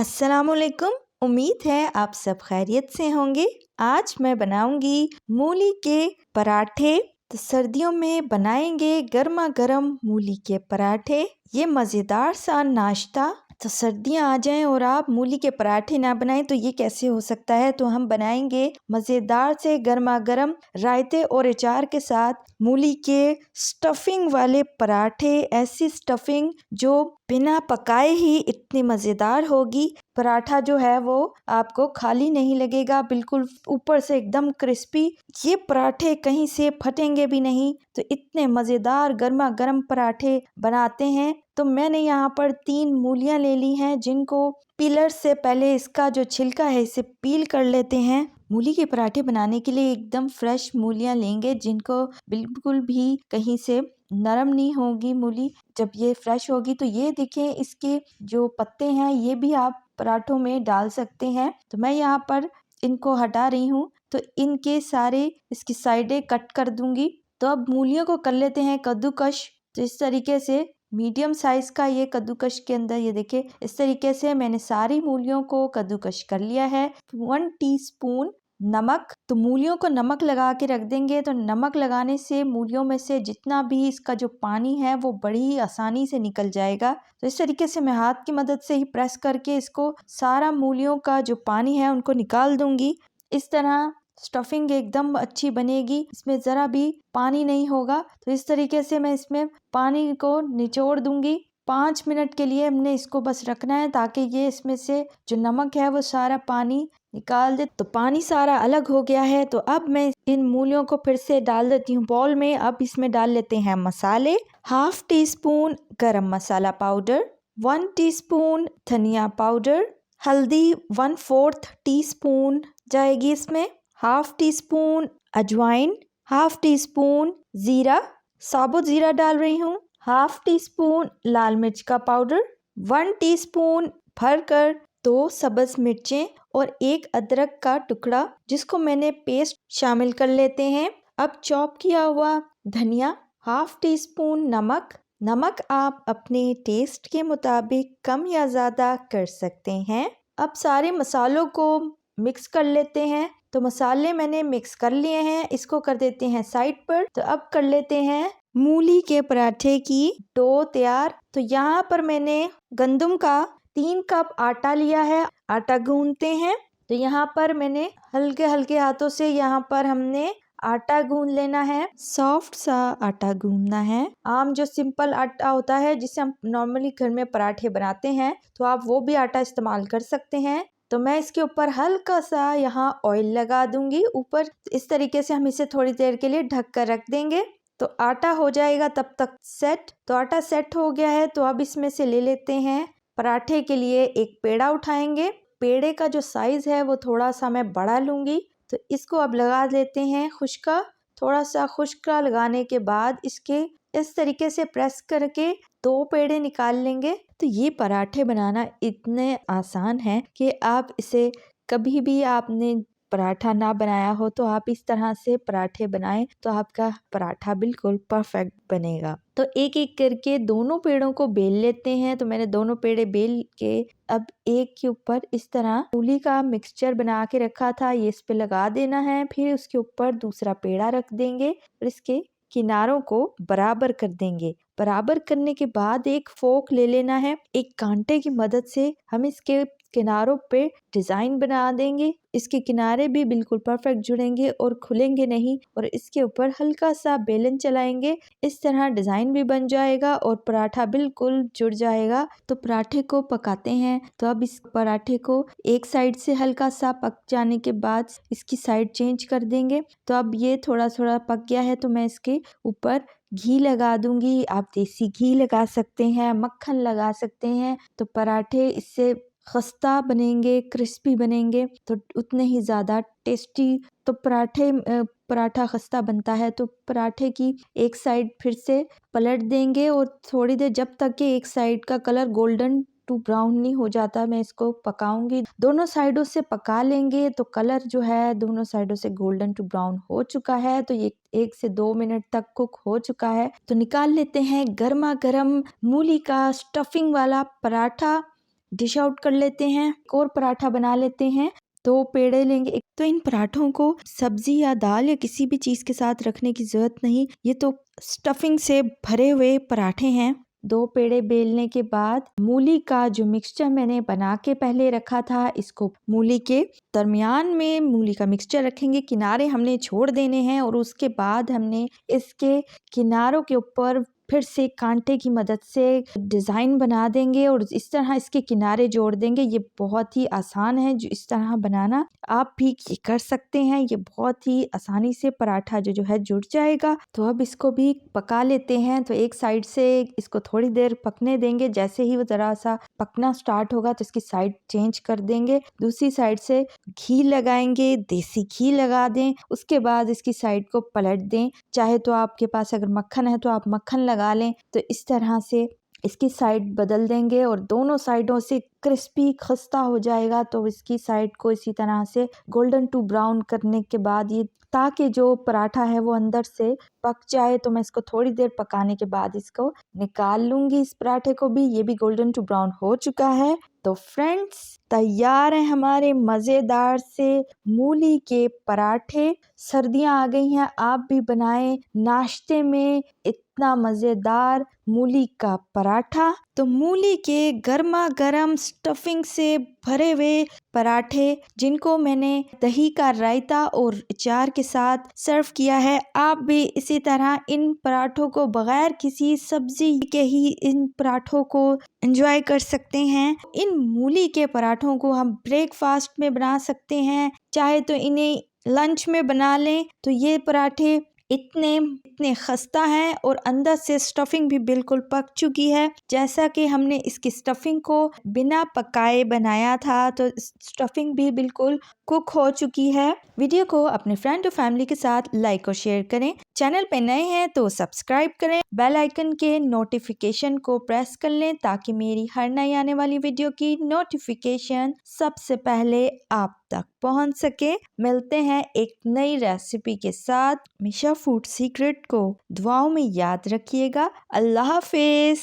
अस्सलामुअलैकुम। उम्मीद है आप सब खैरियत से होंगे। आज मैं बनाऊंगी मूली के पराठे। तो सर्दियों में बनाएंगे गर्मा गर्म मूली के पराठे। ये मज़ेदार सा नाश्ता। तो सर्दियां आ जाएं और आप मूली के पराठे ना बनाएं तो ये कैसे हो सकता है। तो हम बनाएंगे मज़ेदार से गर्मा गर्म रायते और अचार के साथ मूली के स्टफिंग वाले पराठे। ऐसी स्टफिंग जो बिना पकाए ही इतनी मज़ेदार होगी। पराठा जो है वो आपको खाली नहीं लगेगा, बिल्कुल ऊपर से एकदम क्रिस्पी। ये पराठे कहीं से फटेंगे भी नहीं। तो इतने मज़ेदार गर्मा गर्म पराठे बनाते हैं। तो मैंने यहाँ पर 3 मूलियाँ ले ली हैं, जिनको पीलर से पहले इसका जो छिलका है इसे पील कर लेते हैं। मूली के पराठे बनाने के लिए एकदम फ्रेश मूलियाँ लेंगे, जिनको बिल्कुल भी कहीं से नरम नहीं होगी मूली। जब ये फ्रेश होगी तो ये देखें, इसके जो पत्ते हैं ये भी आप पराठों में डाल सकते हैं। तो मैं यहाँ पर इनको हटा रही हूँ। तो इनके सारे इसकी साइडें कट कर दूंगी। तो अब मूलियों को कर लेते हैं कद्दूकश। तो इस तरीके से मीडियम साइज का ये कद्दूकश के अंदर ये देखिए, इस तरीके से मैंने सारी मूलियों को कद्दूकश कर लिया है। 1 टीस्पून नमक। तो मूलियों को नमक लगा के रख देंगे। तो नमक लगाने से मूलियों में से जितना भी इसका जो पानी है वो बड़ी ही आसानी से निकल जाएगा। तो इस तरीके से मैं हाथ की मदद से ही प्रेस करके इसको सारा मूलियों का जो पानी है उनको निकाल दूंगी। इस तरह स्टफिंग एकदम अच्छी बनेगी, इसमें ज़रा भी पानी नहीं होगा। तो इस तरीके से मैं इसमें पानी को निचोड़ दूंगी। 5 मिनट के लिए हमने इसको बस रखना है, ताकि ये इसमें से जो नमक है वो सारा पानी निकाल दे। तो पानी सारा अलग हो गया है। तो अब मैं इन मूलियों को फिर से डाल देती हूँ बाउल में। अब इसमें डाल लेते हैं मसाले। 1/2 टीस्पून गरम मसाला पाउडर, 1 टीस्पून धनिया पाउडर, हल्दी 1/4 टीस्पून जाएगी इसमें, 1/2 टीस्पून अजवाइन, 1/2 टीस्पून जीरा, साबुत जीरा डाल रही हूँ, 1/2 टीस्पून लाल मिर्च का पाउडर, 1 टीस्पून भरकर 2 सब्ज मिर्चें और 1 अदरक का टुकड़ा, जिसको मैंने पेस्ट शामिल कर लेते हैं। अब चॉप किया हुआ धनिया, 1/2 टीस्पून नमक आप अपने टेस्ट के मुताबिक कम या ज़्यादा कर सकते हैं। अब सारे मसालों को मिक्स कर लेते हैं। तो मसाले मैंने मिक्स कर लिए हैं, इसको कर देते हैं साइड पर। तो अब कर लेते हैं मूली के पराठे की डो तैयार। तो यहाँ पर मैंने गंदम का 3 कप आटा लिया है। आटा गूंथते हैं। तो यहाँ पर मैंने हल्के हल्के हाथों से यहाँ पर हमने आटा गूंद लेना है। सॉफ्ट सा आटा गूंदना है। आम जो सिंपल आटा होता है जिससे हम नॉर्मली घर में पराठे बनाते हैं, तो आप वो भी आटा इस्तेमाल कर सकते हैं। तो मैं इसके ऊपर हल्का सा यहाँ ऑयल लगा दूंगी ऊपर। इस तरीके से हम इसे थोड़ी देर के लिए ढक कर रख देंगे। तो आटा हो जाएगा तब तक सेट। तो आटा सेट हो गया है। तो अब इसमें से ले लेते हैं पराठे के लिए एक पेड़ा उठाएंगे। पेड़े का जो साइज है वो थोड़ा सा मैं बड़ा लूंगी। तो इसको अब लगा लेते हैं खुश्का। थोड़ा सा खुश्का लगाने के बाद इसके इस तरीके से प्रेस करके 2 पेड़े निकाल लेंगे। तो ये पराठे बनाना इतने आसान है कि आप इसे कभी भी आपने पराठा ना बनाया हो तो आप इस तरह से पराठे बनाएं तो आपका पराठा बिल्कुल परफेक्ट बनेगा। तो एक एक करके दोनों पेड़ों को बेल लेते हैं। तो मैंने दोनों पेड़े बेल के अब एक के ऊपर इस तरह मूली का मिक्सचर बना के रखा था, ये इस पे लगा देना है। फिर उसके ऊपर दूसरा पेड़ा रख देंगे और इसके किनारों को बराबर कर देंगे। बराबर करने के बाद एक फोक ले लेना है। एक कांटे की मदद से हम इसके किनारों पे डिजाइन बना देंगे। इसके किनारे भी बिल्कुल परफेक्ट जुड़ेंगे और खुलेंगे नहीं। और इसके ऊपर हल्का सा बेलन चलाएंगे, इस तरह डिजाइन भी बन जाएगा और पराठा बिल्कुल जुड़ जाएगा। तो पराठे को पकाते हैं। तो अब इस पराठे को एक साइड से हल्का सा पक जाने के बाद इसकी साइड चेंज कर देंगे। तो अब ये थोड़ा थोड़ा पक गया है। तो मैं इसके ऊपर घी लगा दूंगी। आप देसी घी लगा सकते हैं, मक्खन लगा सकते हैं। तो पराठे इससे खस्ता बनेंगे, क्रिस्पी बनेंगे, तो उतने ही ज़्यादा टेस्टी। तो पराठा खस्ता बनता है। तो पराठे की एक साइड फिर से पलट देंगे और थोड़ी देर, जब तक कि एक साइड का कलर गोल्डन टू ब्राउन नहीं हो जाता, मैं इसको पकाऊंगी। दोनों साइडों से पका लेंगे। तो कलर जो है दोनों साइडों से गोल्डन टू ब्राउन हो चुका है। तो ये 1 से 2 मिनट तक कुक हो चुका है। तो निकाल लेते हैं गर्मा गर्म मूली का स्टफिंग वाला पराठा। डिश आउट कर लेते हैं। एक और पराठा बना लेते हैं। 2 पेड़े लेंगे। एक तो इन पराठों को सब्जी या दाल या किसी भी चीज़ के साथ रखने की ज़रूरत नहीं, ये तो स्टफिंग से भरे हुए पराठे हैं। 2 पेड़े बेलने के बाद मूली का जो मिक्सचर मैंने बना के पहले रखा था, इसको मूली के दरमियान में मूली का मिक्सचर रखेंगे। किनारे हमने छोड़ देने हैं और उसके बाद हमने इसके किनारों के ऊपर फिर से कांटे की मदद से डिज़ाइन बना देंगे और इस तरह इसके किनारे जोड़ देंगे। ये बहुत ही आसान है जो इस तरह बनाना, आप भी ये कर सकते हैं। ये बहुत ही आसानी से पराठा जो है जुड़ जाएगा। तो अब इसको भी पका लेते हैं। तो एक साइड से इसको थोड़ी देर पकने देंगे। जैसे ही वो ज़रा सा पकना स्टार्ट होगा तो इसकी साइड चेंज कर देंगे। दूसरी साइड से घी लगाएंगे, देसी घी लगा दें। उसके बाद इसकी साइड को पलट दें। चाहे तो आपके पास अगर मक्खन है तो आप मक्खन लगा लें। तो इस तरह से इसकी साइड बदल देंगे और दोनों साइडों से क्रिस्पी खस्ता हो जाएगा। तो इसकी साइड को इसी तरह से गोल्डन टू ब्राउन करने के बाद ये, ताकि जो पराठा है वो अंदर से पक जाए, तो मैं इसको थोड़ी देर पकाने के बाद इसको निकाल लूँगी। इस पराठे को भी, ये भी गोल्डन टू ब्राउन हो चुका है। तो फ्रेंड्स, तैयार हैं हमारे मज़ेदार से मूली के पराठे। सर्दियाँ आ गई हैं, आप भी बनाएं नाश्ते में इतना मज़ेदार मूली का पराठा। तो मूली के गर्मा गर्म स्टफिंग से भरे हुए पराठे, जिनको मैंने दही का रायता और अचार के साथ सर्व किया है, आप भी इसी तरह इन पराठों को बगैर किसी सब्जी के ही इन पराठों को एंजॉय कर सकते हैं। इन मूली के पराठों को हम ब्रेकफास्ट में बना सकते हैं, चाहे तो इन्हें लंच में बना लें। तो ये पराठे इतने खस्ता हैं और अंदर से स्टफिंग भी बिल्कुल पक चुकी है। जैसा कि हमने इसकी स्टफिंग को बिना पकाए बनाया था, तो स्टफिंग भी बिल्कुल कुक हो चुकी है। वीडियो को अपने फ्रेंड और फैमिली के साथ लाइक और शेयर करें। चैनल पे नए हैं तो सब्सक्राइब करें। बेल आइकन के नोटिफिकेशन को प्रेस कर लें ताकि मेरी हर नई आने वाली वीडियो की नोटिफिकेशन सबसे पहले आप तक पहुंच सके। मिलते हैं एक नई रेसिपी के साथ। हमेशा फूड सीक्रेट को दुआओं में याद रखिएगा। अल्लाह हाफिज।